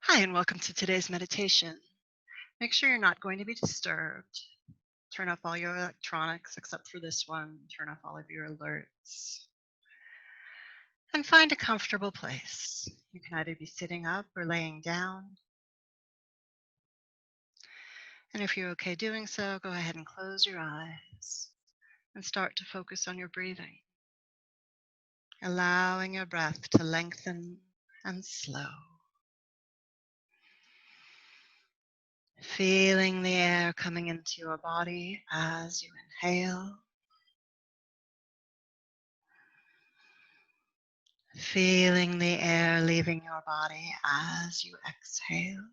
Hi, and welcome to today's meditation. Make sure you're not going to be disturbed. Turn off all your electronics except for this one. Turn off all of your alerts. And find a comfortable place. You can either be sitting up or laying down. And if you're okay doing so, go ahead and close your eyes and start to focus on your breathing, allowing your breath to lengthen and slow. Feeling the air coming into your body as you inhale. Feeling the air leaving your body as you exhale.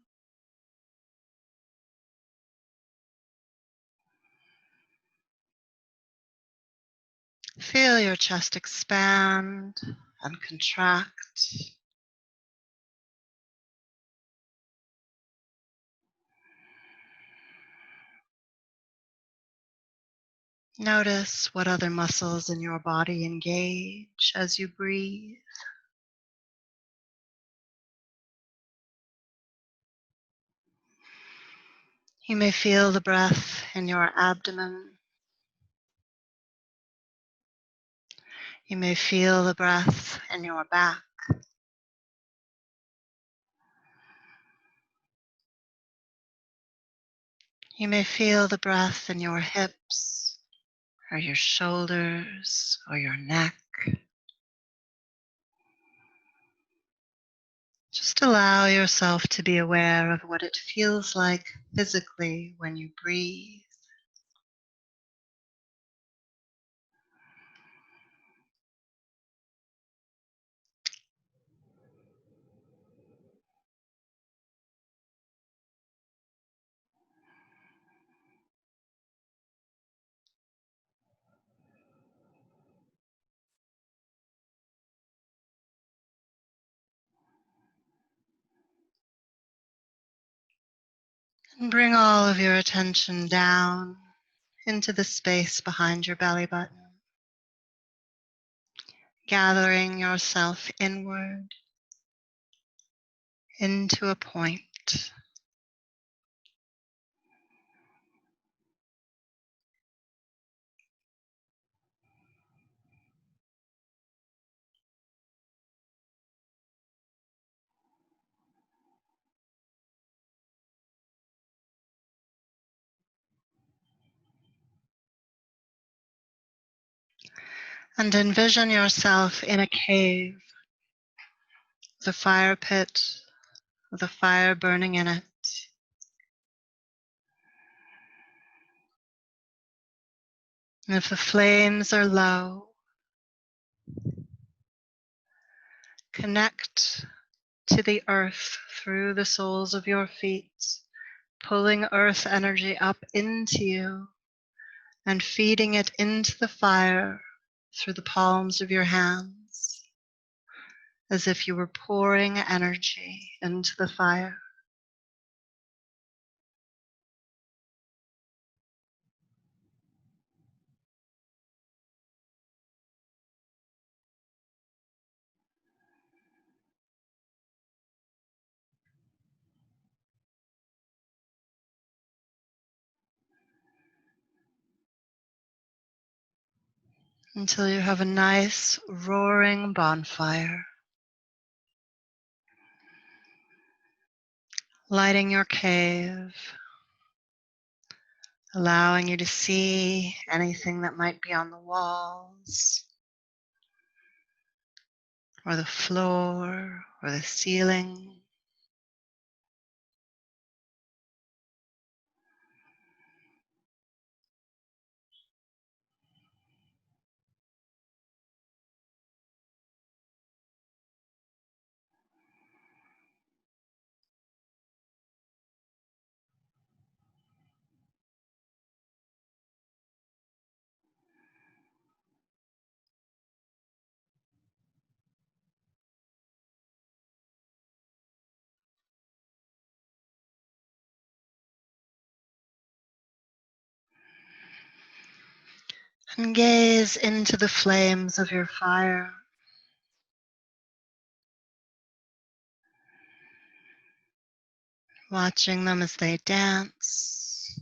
Feel your chest expand and contract. Notice what other muscles in your body engage as you breathe. You may feel the breath in your abdomen. You may feel the breath in your back. You may feel the breath in your hips or your shoulders or your neck. Just allow yourself to be aware of what it feels like physically when you breathe. And bring all of your attention down into the space behind your belly button, gathering yourself inward into a point. And envision yourself in a cave, the fire pit with a fire burning in it. And if the flames are low, connect to the earth through the soles of your feet, pulling earth energy up into you and feeding it into the fire through the palms of your hands, as if you were pouring energy into the fire. Until you have a nice roaring bonfire, lighting your cave, allowing you to see anything that might be on the walls or the floor or the ceiling. And gaze into the flames of your fire. watching them as they dance,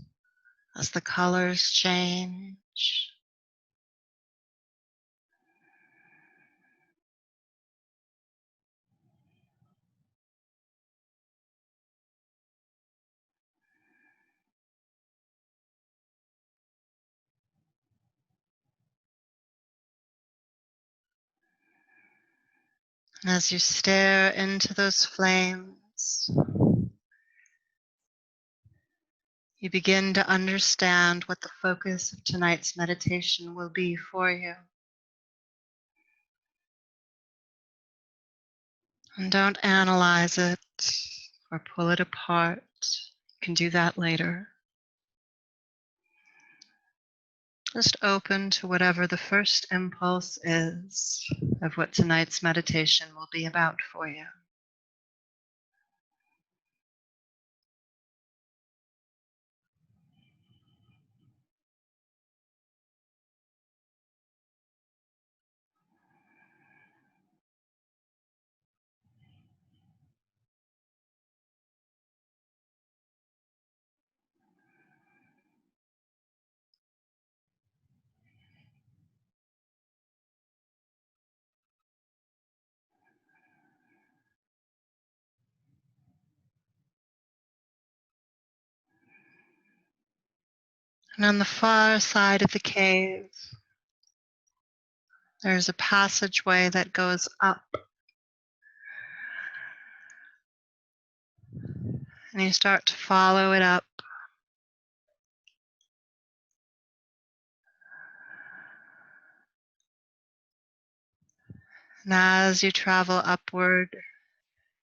as the colors change. And as you stare into those flames, you begin to understand what the focus of tonight's meditation will be for you. And don't analyze it or pull it apart. You can do that later. Just open to whatever the first impulse is of what tonight's meditation will be about for you. And on the far side of the cave, there's a passageway that goes up. And you start to follow it up. And as you travel upward,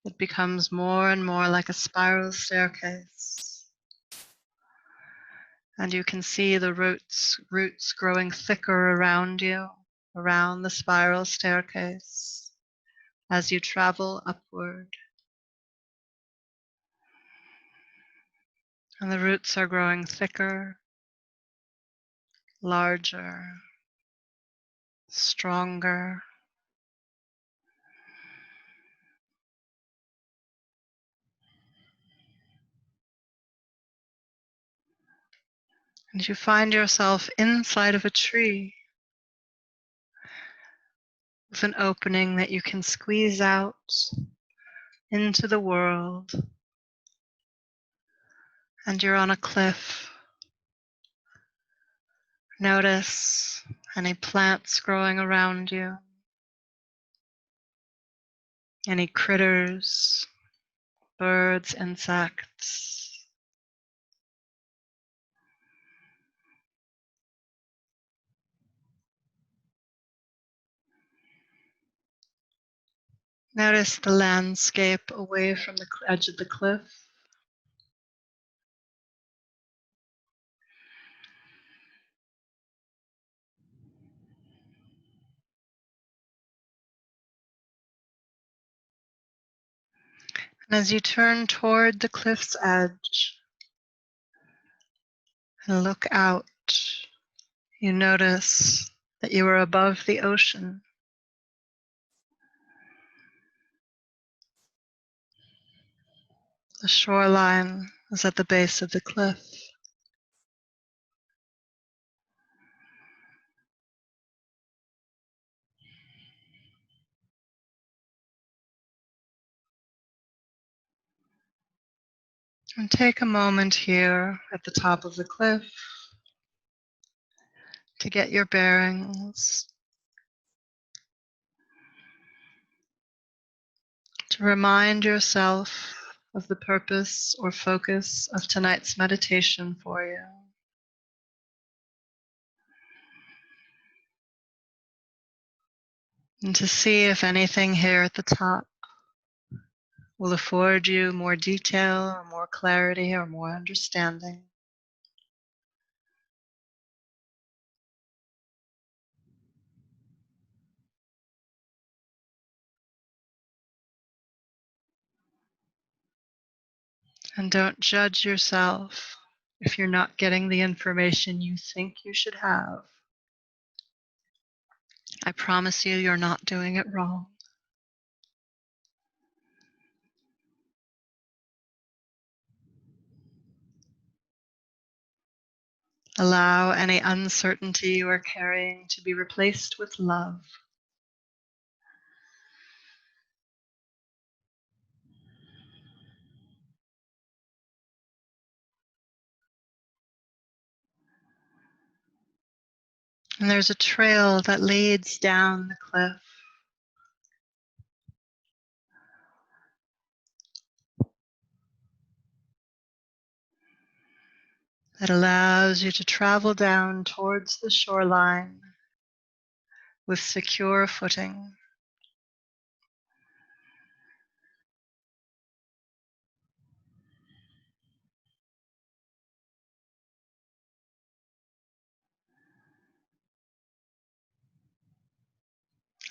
it becomes more and more like a spiral staircase. And you can see the roots growing thicker around you, around the spiral staircase, as you travel upward. And the roots are growing thicker, larger, stronger. And you find yourself inside of a tree with an opening that you can squeeze out into the world. And you're on a cliff. Notice any plants growing around you, any critters, birds, insects. Notice the landscape away from the edge of the cliff. And as you turn toward the cliff's edge and look out, you notice that you are above the ocean. The shoreline is at the base of the cliff. And take a moment here at the top of the cliff to get your bearings, to remind yourself of the purpose or focus of tonight's meditation for you. And to see if anything here at the top will afford you more detail or more clarity or more understanding. And don't judge yourself if you're not getting the information you think you should have. I promise you, you're not doing it wrong. Allow any uncertainty you are carrying to be replaced with love. And there's a trail that leads down the cliff. That allows you to travel down towards the shoreline with secure footing.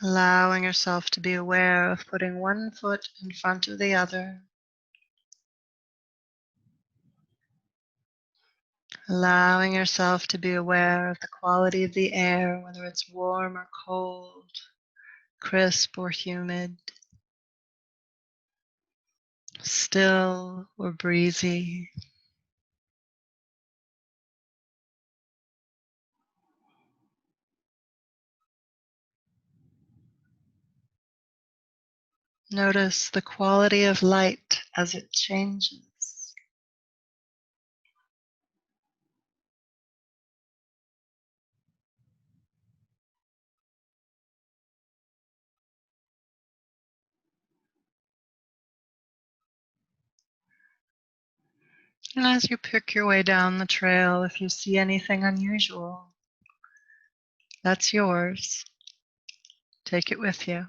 Allowing yourself to be aware of putting one foot in front of the other. Allowing yourself to be aware of the quality of the air, whether it's warm or cold, crisp or humid, still or breezy. Notice the quality of light as it changes. And as you pick your way down the trail, if you see anything unusual, that's yours. Take it with you.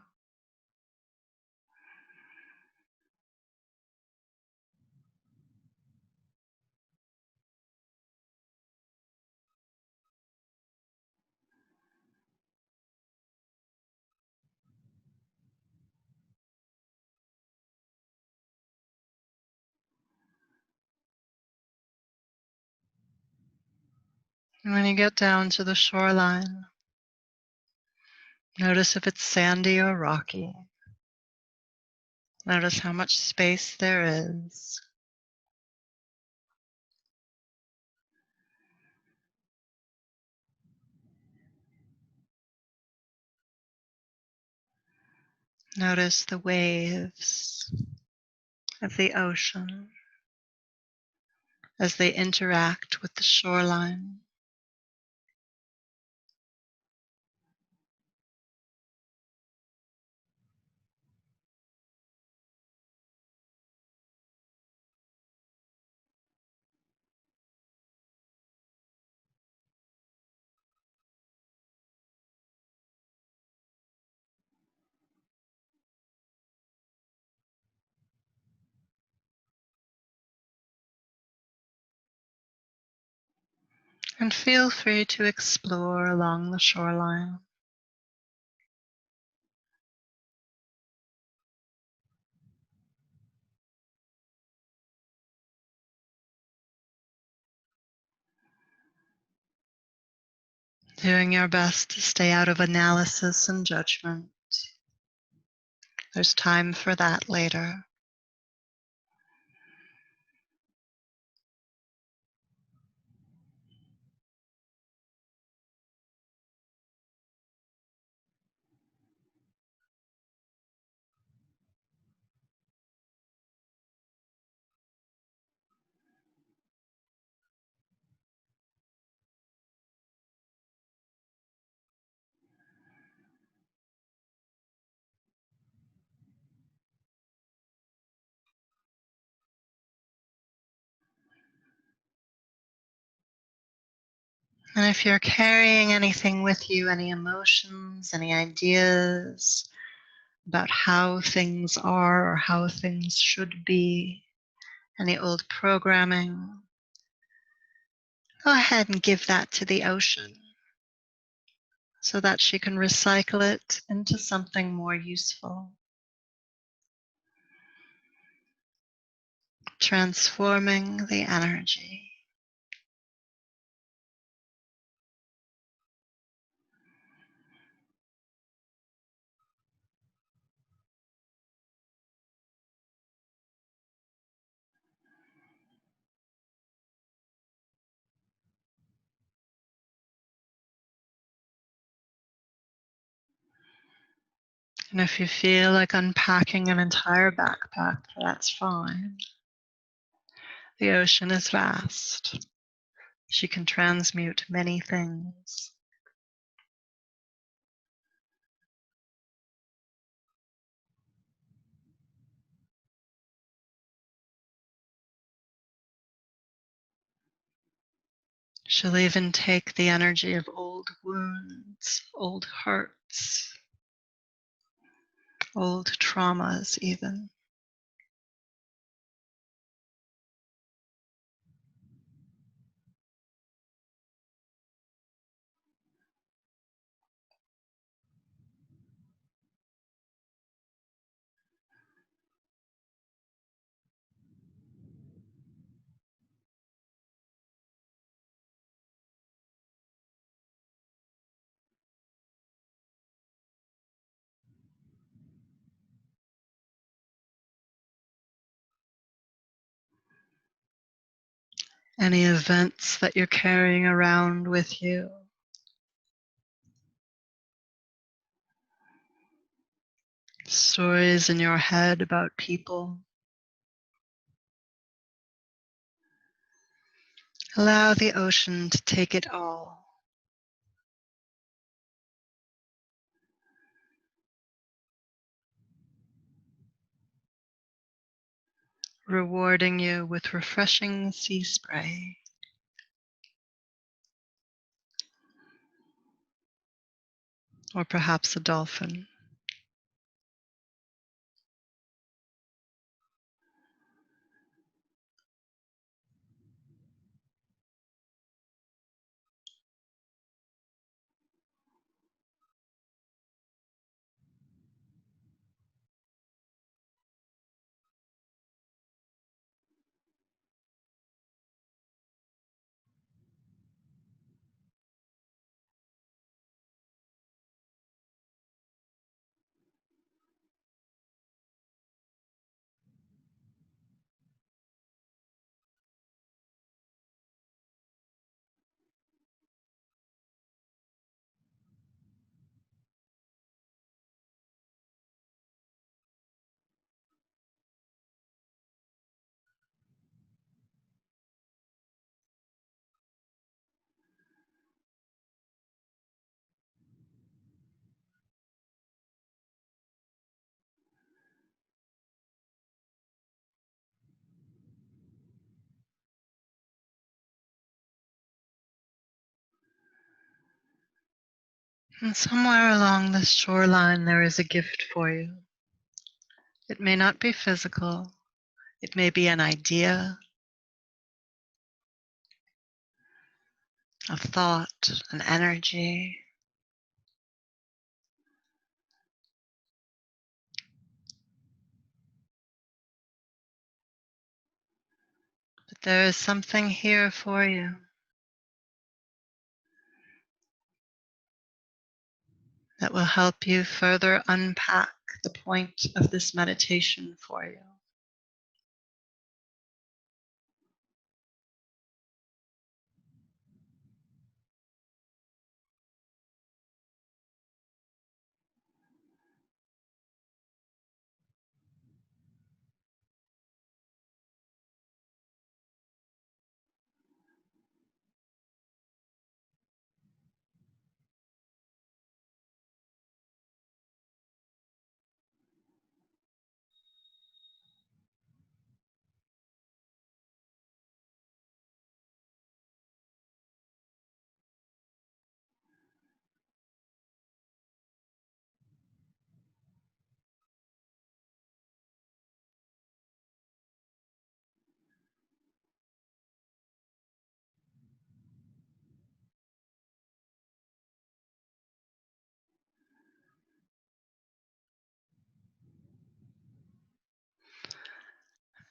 And when you get down to the shoreline, notice if it's sandy or rocky. Notice how much space there is. Notice the waves of the ocean as they interact with the shoreline. And feel free to explore along the shoreline. Doing your best to stay out of analysis and judgment. There's time for that later. And if you're carrying anything with you, any emotions, any ideas about how things are or how things should be, any old programming, go ahead and give that to the ocean so that she can recycle it into something more useful, transforming the energy. And if you feel like unpacking an entire backpack, that's fine. The ocean is vast. She can transmute many things. She'll even take the energy of old wounds, old hurts, old traumas even. Any events that you're carrying around with you. Stories in your head about people. Allow the ocean to take it all. Rewarding you with refreshing sea spray. Or perhaps a dolphin. And somewhere along this shoreline there is a gift for you. It may not be physical. It may be an idea, a thought, an energy. But there is something here for you that will help you further unpack the point of this meditation for you.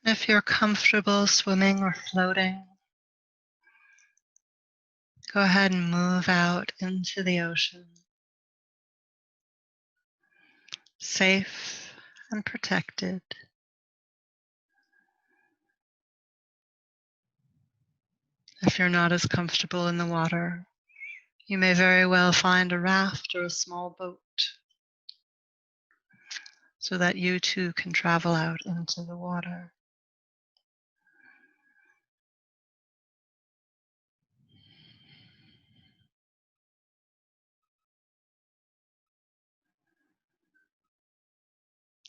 If you're comfortable swimming or floating, go ahead and move out into the ocean, safe and protected. If you're not as comfortable in the water, you may very well find a raft or a small boat. so that you too can travel out into the water.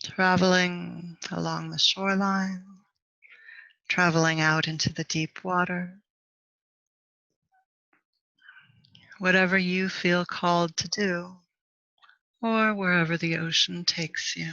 Traveling along the shoreline, traveling out into the deep water, whatever you feel called to do, or wherever the ocean takes you.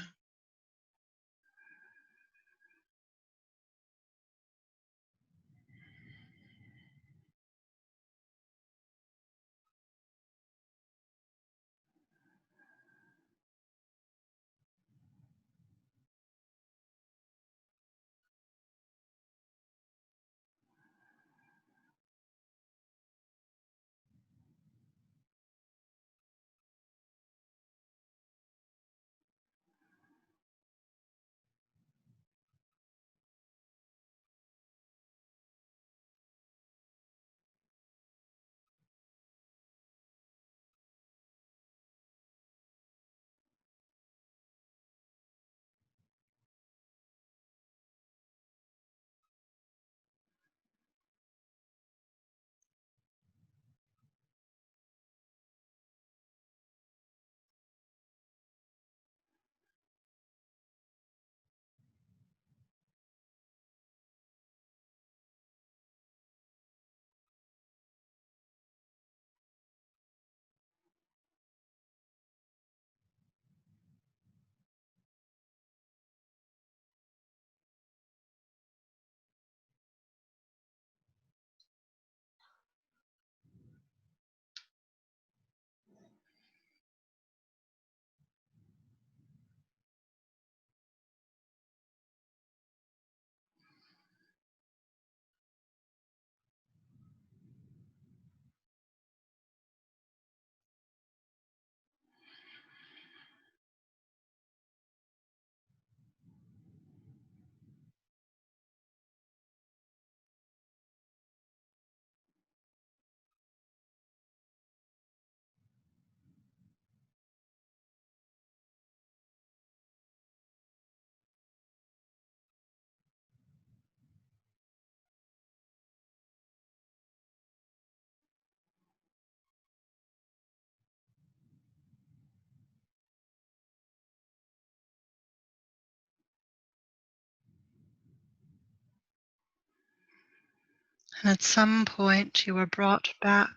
And at some point, you are brought back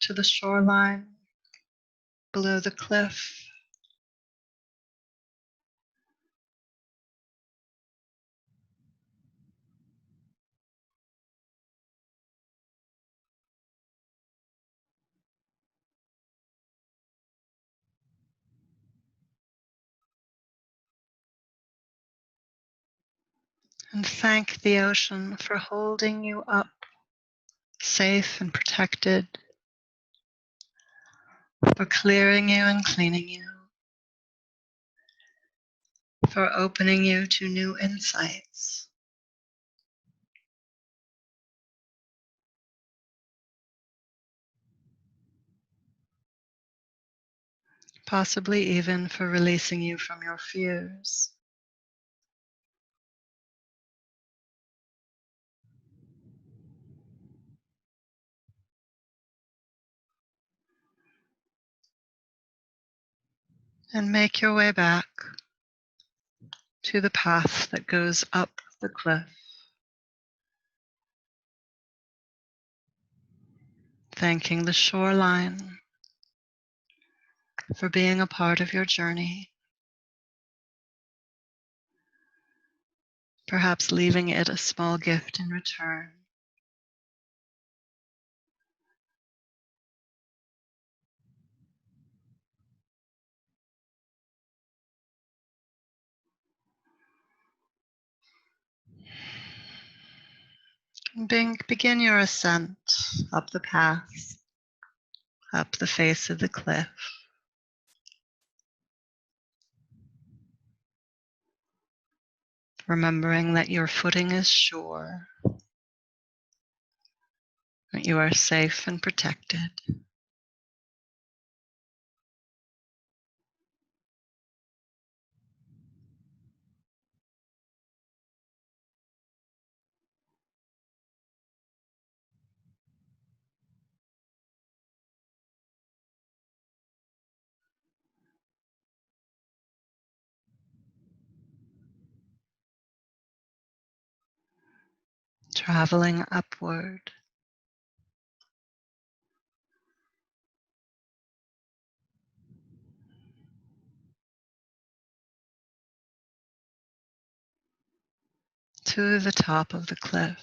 to the shoreline below the cliff. And thank the ocean for holding you up, safe and protected, for clearing you and cleaning you, for opening you to new insights. Possibly even for releasing you from your fears. And make your way back to the path that goes up the cliff, thanking the shoreline for being a part of your journey, perhaps leaving it a small gift in return. Begin your ascent up the path, up the face of the cliff. Remembering that your footing is sure, that you are safe and protected. traveling upward. To the top of the cliff.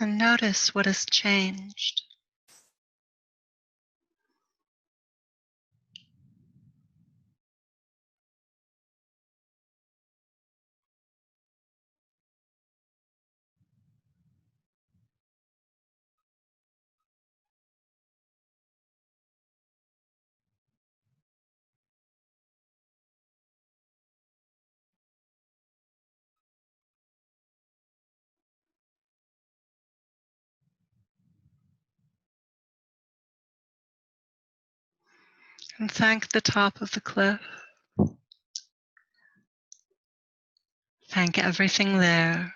And notice what has changed. And thank the top of the cliff. Thank everything there.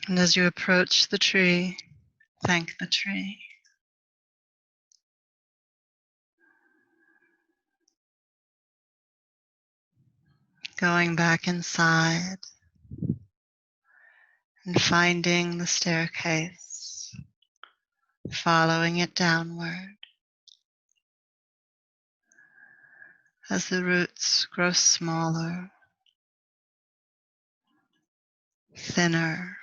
And as you approach the tree, thank the tree. Going back inside and finding the staircase, following it downward as the roots grow smaller, thinner,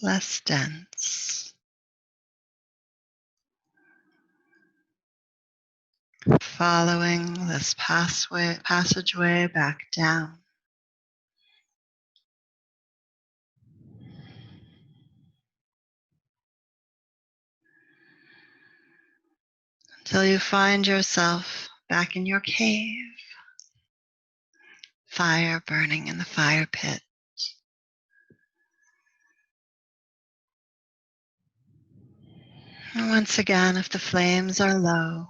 less dense. Following this passageway back down. Until you find yourself back in your cave, fire burning in the fire pit. And once again, if the flames are low,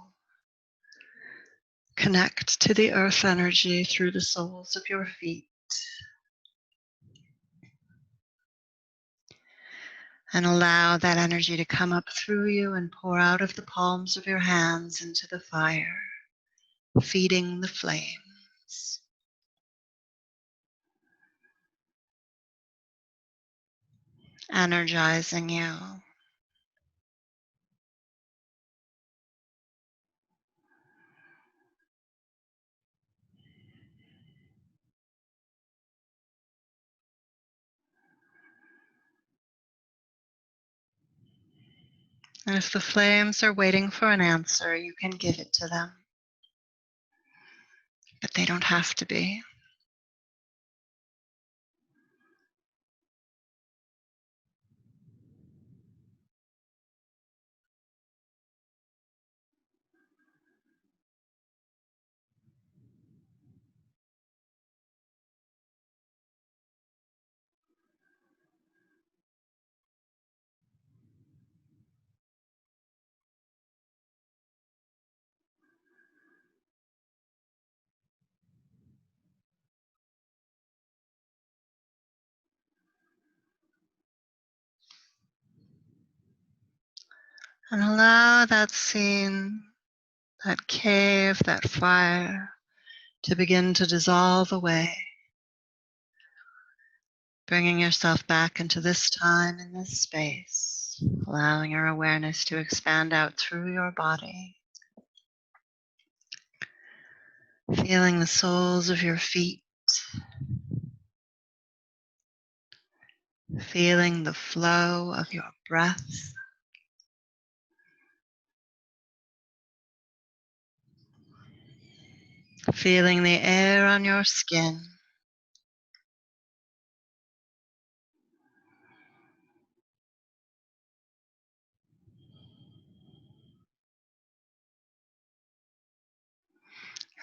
connect to the earth energy through the soles of your feet. And allow that energy to come up through you and pour out of the palms of your hands into the fire, feeding the flames. Energizing you. And if the flames are waiting for an answer, you can give it to them. But they don't have to be. And allow that scene, that cave, that fire, to begin to dissolve away. Bringing yourself back into this time and this space, allowing your awareness to expand out through your body. Feeling the soles of your feet. Feeling the flow of your breath. Feeling the air on your skin.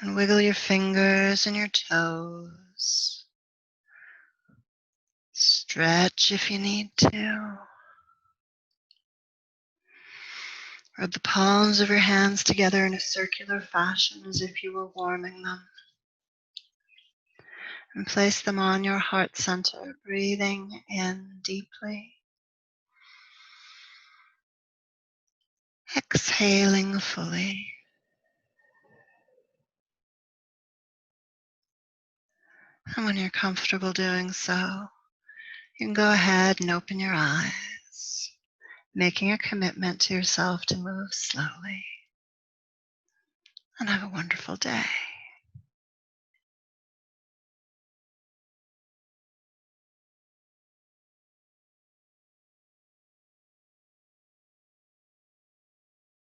And wiggle your fingers and your toes. Stretch if you need to. Rub the palms of your hands together in a circular fashion as if you were warming them. And place them on your heart center, breathing in deeply. Exhaling fully. And when you're comfortable doing so, you can go ahead and open your eyes, making a commitment to yourself to move slowly. And have a wonderful day.